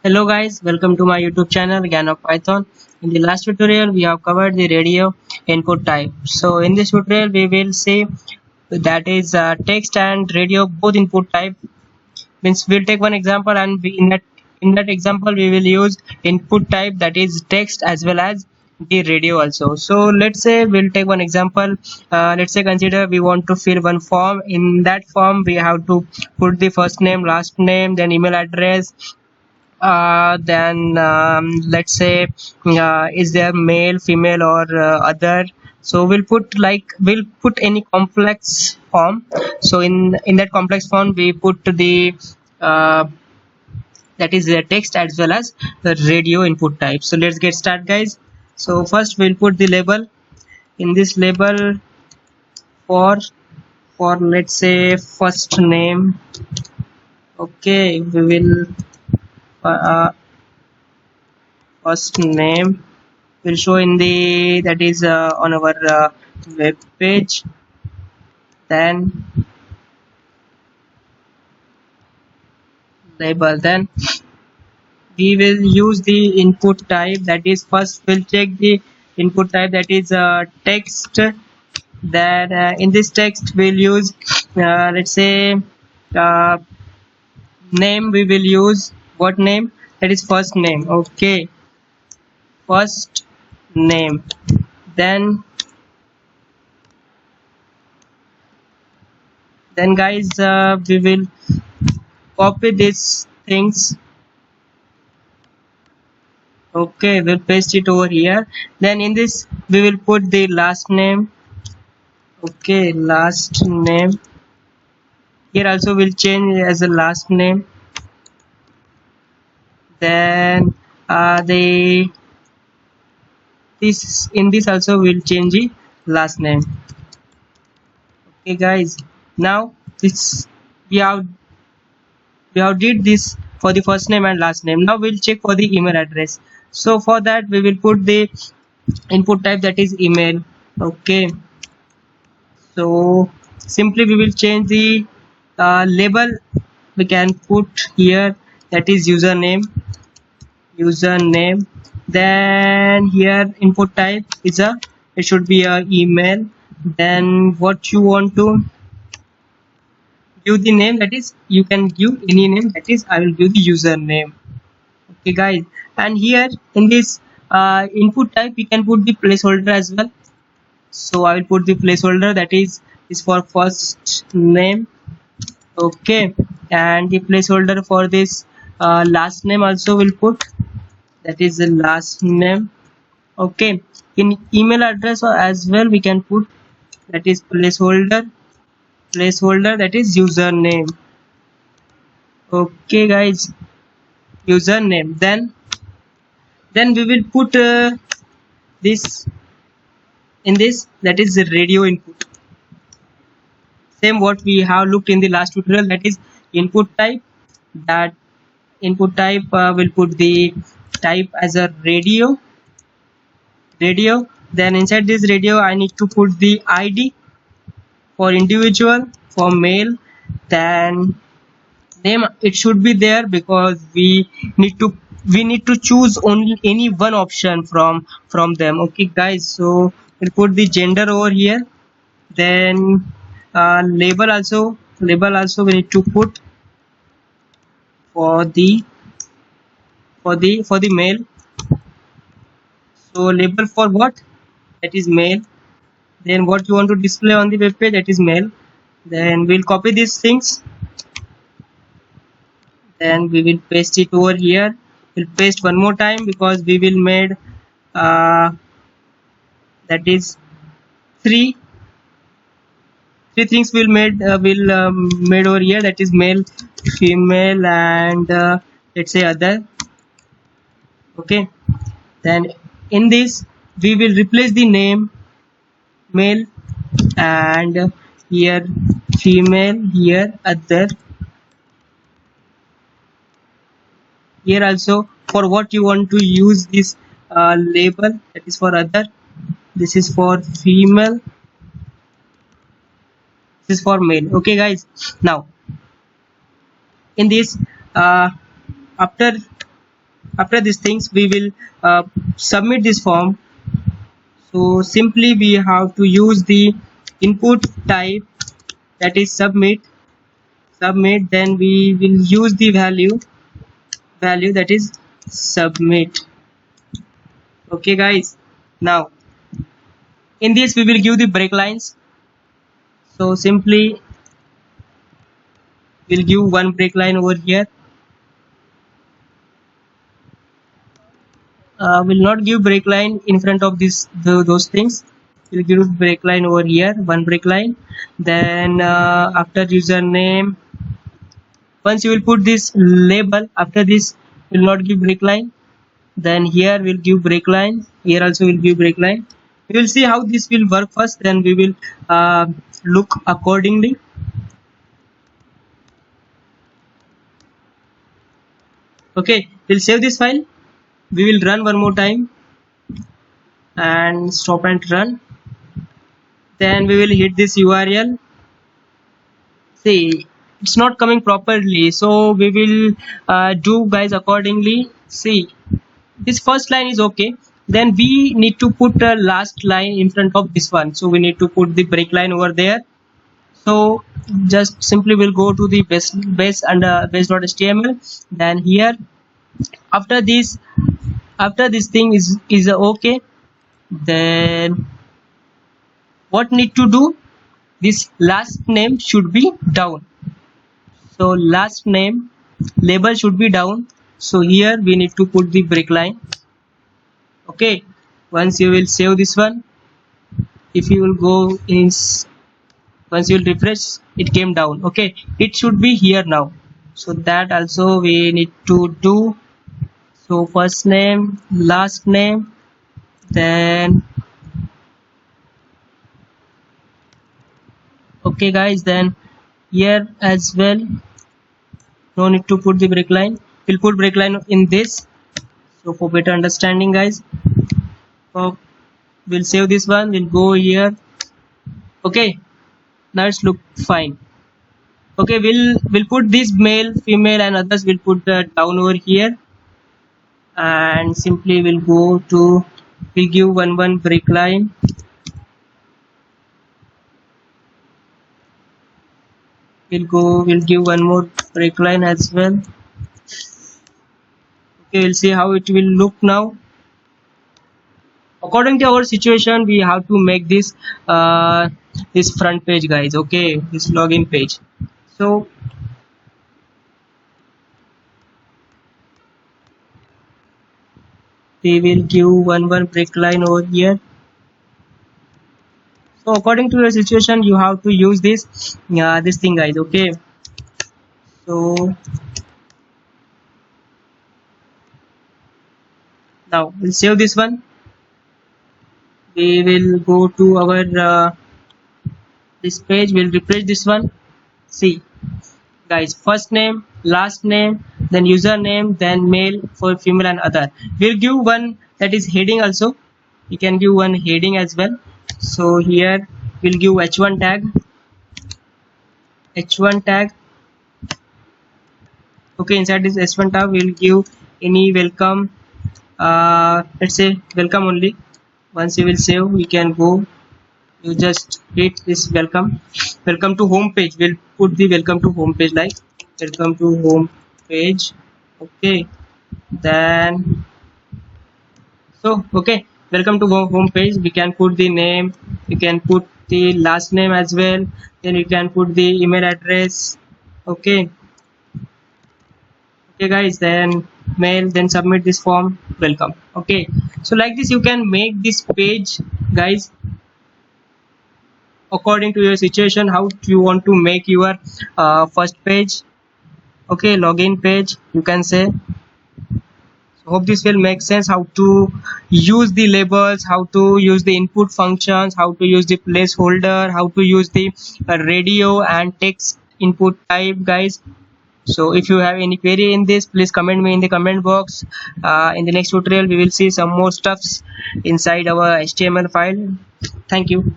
Hello guys, welcome to my YouTube channel Gyan of Python. In the last tutorial we have covered the radio input type. So in this tutorial we will see that is text and radio both input type. Means we'll take one example and in that example we will use input type that is text as well as the radio also. So let's say we'll take one example. Let's say consider we want to fill one form. In that form we have to put the first name, last name, then email address, then let's say is there male, female, or other. So we'll put any complex form. So in that complex form we put the uh, that is the text as well as the radio input type. So let's get started guys. So first we'll put the label. In this label, for let's say first name. Okay, we will uh, first name will show in the that is on our web page. Then label, then we will use the input type. That is, first we'll check the input type, that is text. That in this text we'll use let's say uh, name. We will use what name? That is first name. Okay, first name. Then guys, we will copy these things. Okay, we'll paste it over here. Then in this we will put the last name. Okay, last name. Here also we'll change as a last name. Then the this in this also we'll change the last name. Okay guys, now this we have did this for the first name and last name. Now we'll check for the email address. So for that we will put the input type, that is email. Okay, so simply we will change the label. We can put here, that is username. Then here input type is it should be a email. Then what you want to give the name, that is you can give any name, that is I will give the username. Okay guys, and here in this input type we can put the placeholder as well. So I will put the placeholder, that is for first name. Okay, and the placeholder for this last name also will put, that is the last name. Okay, in email address as well we can put, that is placeholder, that is username. Okay guys, username. Then we will put this in this, that is the radio input. Same what we have looked in the last tutorial, that is input type. That input type will put the type as a radio. Then inside this radio I need to put the ID for individual, for male. Then name, it should be there because we need to choose only any one option from them. Okay guys, so we'll put the gender over here. Then label also we need to put for the male. So label for what? That is male. Then what you want to display on the web page, that is male. Then we'll copy these things. Then we will paste it over here. We'll paste one more time because we will made that is three things will made made over here, that is male, female, and let's say other. Okay, then in this we will replace the name male, and here female, here other. Here also for what you want to use this label, that is for other. This is for female, this is for male. Okay guys, now in this after after these things we will submit this form. So simply we have to use the input type, that is submit, then we will use the value that is submit. Okay guys, now in this we will give the break lines. So simply we'll give one break line over here. Will not give break line in front of those things. We'll give break line over here, one break line. Then after username, once you will put this label, after this will not give break line. Then here we'll give break line, here also will give break line. We will see how this will work first, then we will look accordingly. Okay, we'll save this file. We will run one more time and stop and run. Then we will hit this URL. See, it's not coming properly, so we will do guys accordingly. See, this first line is okay, then we need to put a last line in front of this one, so we need to put the break line over there. So just simply we'll go to the base under base.html. Then here after this thing is okay, then what need to do, this last name should be down. So last name label should be down, so here we need to put the break line. Okay, once you will save this one, if you will go in, once you will refresh, it came down. Okay, it should be here now, so that also we need to do. So first name, last name, then okay guys, then here as well no need to put the break line, we'll put break line in this. So for better understanding guys, so we'll save this one, we'll go here. Okay, now it's look fine. Okay, we'll put this male, female and others, we'll put down over here, and simply we'll go to, we'll give one break line. We'll give one more break line as well. Okay, we'll see how it will look now. According to our situation, we have to make this this front page guys. Okay, this login page. So we will give one break line over here. So according to your situation, you have to use this this thing guys. Okay, so now we'll save this one. We will go to our this page, we'll refresh this one. See guys, first name, last name, then username, then male, for female and other. We'll give one that is heading also, you can give one heading as well. So here we'll give h1 tag. Okay, inside this h1 tag we'll give any welcome, let's say welcome only. Once you will save, we can go, you just hit this welcome to home page. We'll put the welcome to home page, like welcome to home page. Okay, then so okay, welcome to home page. We can put the name, we can put the last name as well, then we can put the email address. Okay guys, then mail, then submit this form, welcome. Okay, so like this you can make this page guys according to your situation, how you want to make your first page. Okay, login page you can say. So hope this will make sense, how to use the labels, how to use the input functions, how to use the placeholder, how to use the radio and text input type guys. So if you have any query in this, please comment me in the comment box. In the next tutorial we will see some more stuffs inside our HTML file. Thank you.